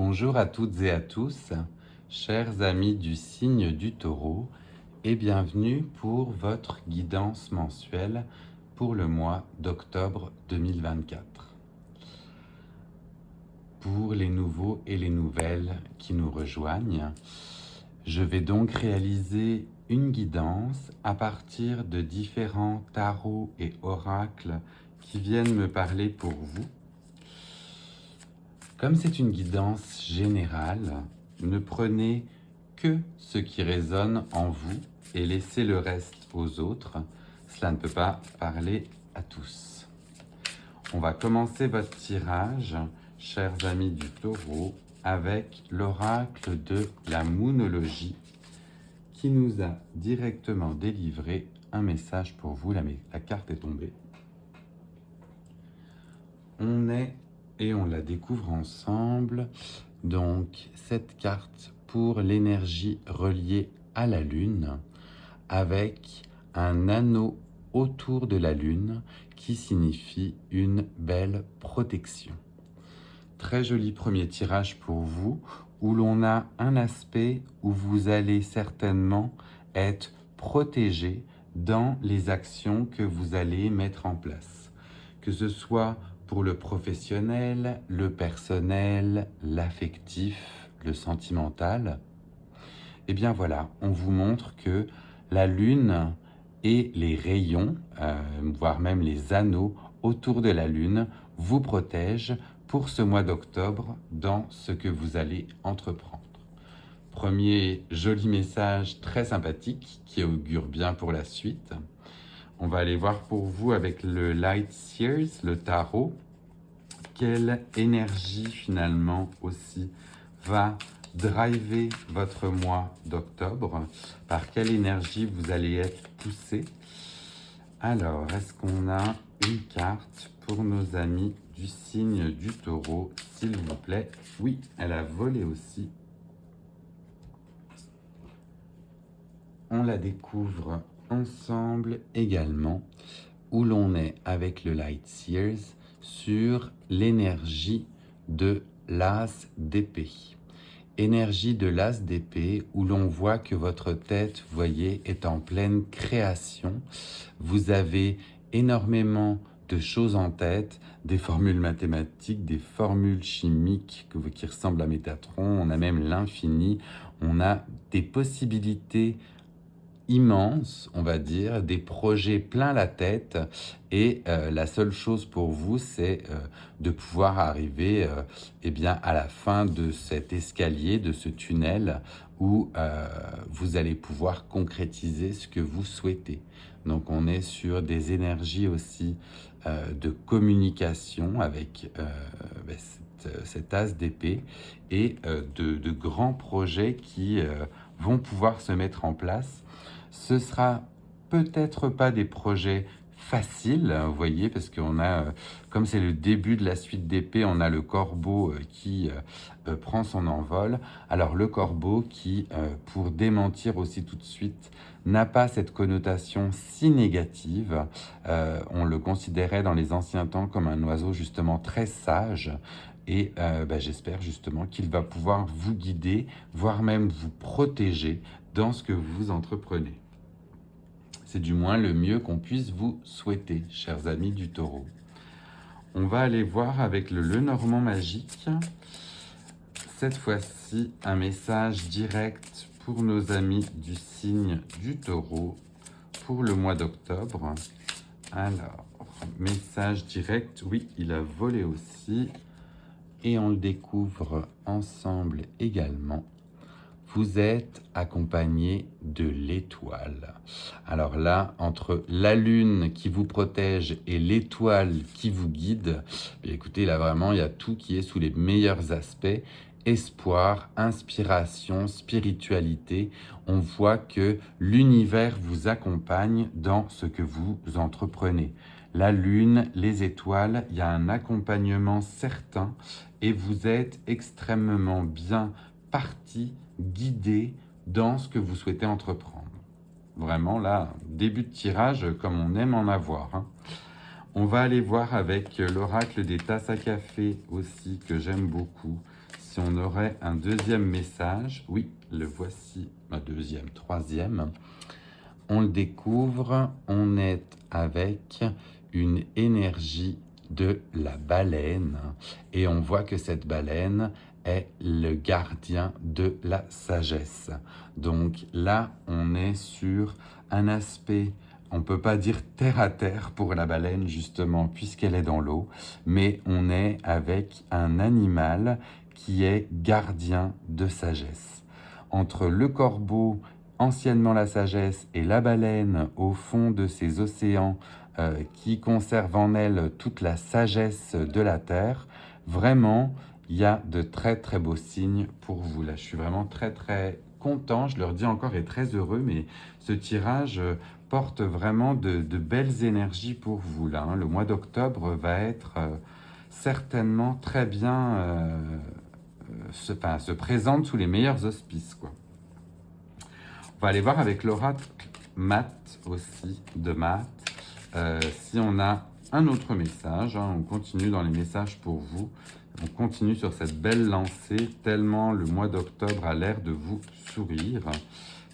Bonjour à toutes et à tous, chers amis du signe du Taureau, et bienvenue pour votre guidance mensuelle pour le mois d'octobre 2024. Pour les nouveaux et les nouvelles qui nous rejoignent, je vais donc réaliser une guidance à partir de différents tarots et oracles qui viennent me parler pour vous. Comme c'est une guidance générale, ne prenez que ce qui résonne en vous et laissez le reste aux autres. Cela ne peut pas parler à tous. On va commencer votre tirage, chers amis du Taureau, avec l'oracle de la moonologie qui nous a directement délivré un message pour vous. La carte est tombée. On la découvre ensemble. Donc, cette carte pour l'énergie reliée à la Lune, avec un anneau autour de la Lune qui signifie une belle protection. Très joli premier tirage pour vous, où l'on a un aspect où vous allez certainement être protégé dans les actions que vous allez mettre en place. Que ce soit pour le professionnel, le personnel, l'affectif, le sentimental, et bien voilà, on vous montre que la Lune et les rayons, voire même les anneaux autour de la Lune, vous protègent pour ce mois d'octobre dans ce que vous allez entreprendre. Premier joli message très sympathique qui augure bien pour la suite. On va aller voir pour vous avec le Light Seers, le tarot, quelle énergie finalement aussi va driver votre mois d'octobre, par quelle énergie vous allez être poussé. Alors, est-ce qu'on a une carte pour nos amis du signe du Taureau, s'il vous plaît? Oui, elle a volé aussi. On la découvre ensemble également, où l'on est avec le Light Seers sur l'énergie de l'as d'épée. Énergie de l'as d'épée où l'on voit que votre tête, vous voyez, est en pleine création. Vous avez énormément de choses en tête, des formules mathématiques, des formules chimiques qui ressemblent à Métatron, on a même l'infini, on a des possibilités immense, on va dire, des projets plein la tête et la seule chose pour vous, c'est de pouvoir arriver eh bien, à la fin de cet escalier, de ce tunnel où vous allez pouvoir concrétiser ce que vous souhaitez. Donc on est sur des énergies aussi de communication avec cet as d'épée et de grands projets qui vont pouvoir se mettre en place. Ce sera peut-être pas des projets faciles, vous voyez, parce qu'on a, comme c'est le début de la suite d'épée, on a le corbeau qui prend son envol. Alors le corbeau qui, pour démentir aussi tout de suite, n'a pas cette connotation si négative. On le considérait dans les anciens temps comme un oiseau justement très sage. Et j'espère justement qu'il va pouvoir vous guider, voire même vous protéger dans ce que vous entreprenez. C'est du moins le mieux qu'on puisse vous souhaiter, chers amis du Taureau. On va aller voir avec le Lenormand magique. Cette fois-ci, un message direct pour nos amis du signe du Taureau pour le mois d'octobre. Alors, message direct, oui, il a volé aussi. Et on le découvre ensemble également. Vous êtes accompagné de l'étoile. Alors là, entre la lune qui vous protège et l'étoile qui vous guide, écoutez, là vraiment, il y a tout qui est sous les meilleurs aspects. Espoir, inspiration, spiritualité. On voit que l'univers vous accompagne dans ce que vous entreprenez. La lune, les étoiles, il y a un accompagnement certain et vous êtes extrêmement bien parti, guidé dans ce que vous souhaitez entreprendre. Vraiment là, début de tirage comme on aime en avoir. Hein. On va aller voir avec l'oracle des tasses à café aussi, que j'aime beaucoup. si on aurait un deuxième message. Oui, le voici, un deuxième, troisième. On le découvre, on est avec une énergie de la baleine et on voit que cette baleine est le gardien de la sagesse. Donc là, on est sur un aspect, on ne peut pas dire terre à terre pour la baleine justement puisqu'elle est dans l'eau, mais on est avec un animal qui est gardien de sagesse. Entre le corbeau, anciennement la sagesse, et la baleine au fond de ces océans qui conserve en elle toute la sagesse de la terre, vraiment, il y a de très très beaux signes pour vous. Là, je suis vraiment très très content, je leur dis encore, et très heureux, mais ce tirage porte vraiment de belles énergies pour vous. Là, hein. Le mois d'octobre va être certainement très bien, se présente sous les meilleurs auspices, quoi. On va aller voir avec l'oracle Math aussi, de Math, si on a un autre message. Hein. On continue dans les messages pour vous. On continue sur cette belle lancée, tellement le mois d'octobre a l'air de vous sourire.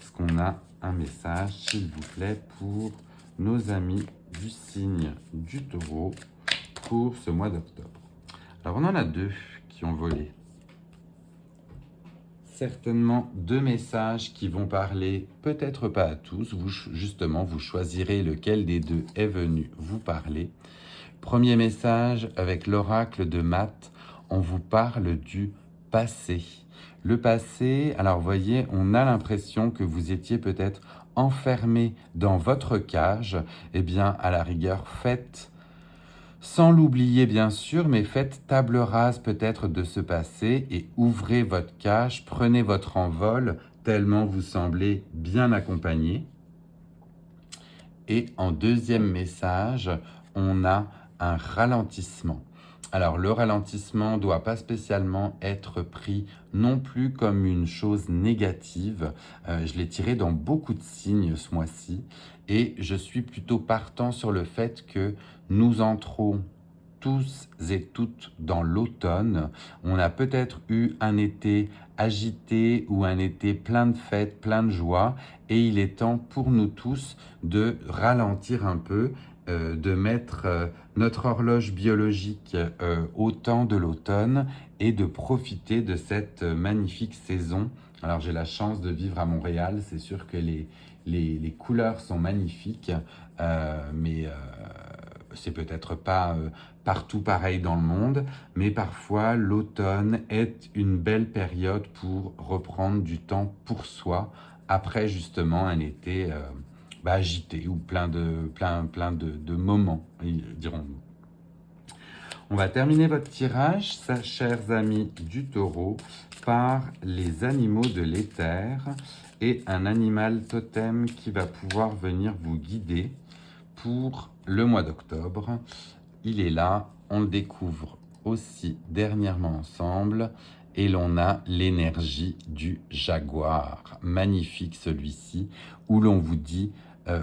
Est-ce qu'on a un message, s'il vous plaît, pour nos amis du signe du Taureau pour ce mois d'octobre? Alors, on en a deux qui ont volé. Certainement deux messages qui vont parler, peut-être pas à tous, justement, vous choisirez lequel des deux est venu vous parler. Premier message avec l'oracle de Math, on vous parle du passé. Le passé, alors voyez, on a l'impression que vous étiez peut-être enfermé dans votre cage. Eh bien, à la rigueur, faites, sans l'oublier bien sûr, mais faites table rase peut-être de ce passé et ouvrez votre cage, prenez votre envol, tellement vous semblez bien accompagné. Et en deuxième message, on a un ralentissement. Alors le ralentissement ne doit pas spécialement être pris non plus comme une chose négative. Je l'ai tiré dans beaucoup de signes ce mois-ci et je suis plutôt partant sur le fait que nous entrons tous et toutes dans l'automne. On a peut-être eu un été agité ou un été plein de fêtes, plein de joie, et il est temps pour nous tous de ralentir un peu, de mettre notre horloge biologique au temps de l'automne et de profiter de cette magnifique saison. Alors j'ai la chance de vivre à Montréal, c'est sûr que les couleurs sont magnifiques, mais c'est peut-être pas partout pareil dans le monde, mais parfois l'automne est une belle période pour reprendre du temps pour soi, après justement un été agité ou plein de moments, dirons-nous. On va terminer votre tirage, chers amis du Taureau, par les animaux de l'éther et un animal totem qui va pouvoir venir vous guider pour le mois d'octobre. Il est là, on le découvre aussi dernièrement ensemble et l'on a l'énergie du jaguar. Magnifique celui-ci, où l'on vous dit,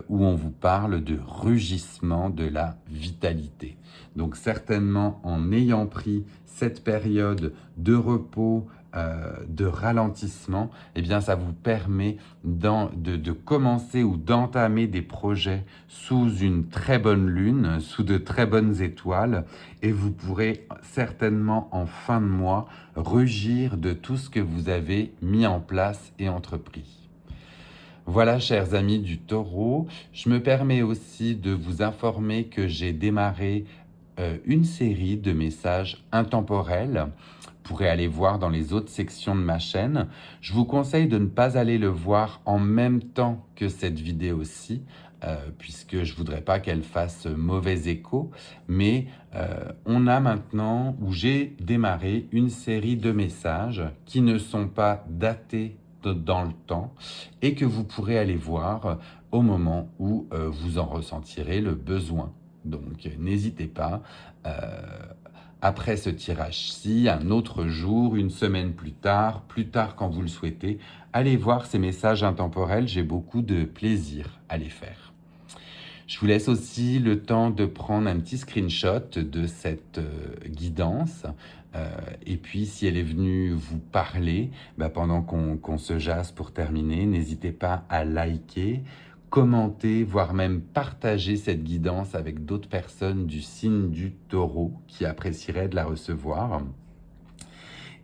où on vous parle de rugissement de la vitalité. Donc certainement en ayant pris cette période de repos, de ralentissement, eh bien ça vous permet de commencer ou d'entamer des projets sous une très bonne lune, sous de très bonnes étoiles, et vous pourrez certainement en fin de mois rugir de tout ce que vous avez mis en place et entrepris. Voilà, chers amis du Taureau, je me permets aussi de vous informer que j'ai démarré une série de messages intemporels. Vous pourrez aller voir dans les autres sections de ma chaîne. Je vous conseille de ne pas aller le voir en même temps que cette vidéo-ci, puisque je ne voudrais pas qu'elle fasse mauvais écho. Mais on a maintenant, ou j'ai démarré, une série de messages qui ne sont pas datés dans le temps et que vous pourrez aller voir au moment où vous en ressentirez le besoin. Donc n'hésitez pas, après ce tirage-ci, un autre jour, une semaine plus tard quand vous le souhaitez, allez voir ces messages intemporels, j'ai beaucoup de plaisir à les faire. Je vous laisse aussi le temps de prendre un petit screenshot de cette guidance Et puis, si elle est venue vous parler, pendant qu'on se jase pour terminer, n'hésitez pas à liker, commenter, voire même partager cette guidance avec d'autres personnes du signe du Taureau qui apprécieraient de la recevoir.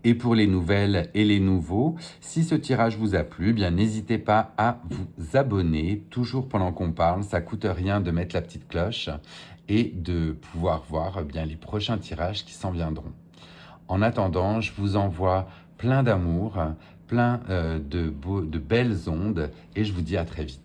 Et pour les nouvelles et les nouveaux, si ce tirage vous a plu, bien n'hésitez pas à vous abonner. Toujours pendant qu'on parle, ça coûte rien de mettre la petite cloche et de pouvoir voir bien les prochains tirages qui s'en viendront. En attendant, je vous envoie plein d'amour, plein de belles ondes et je vous dis à très vite.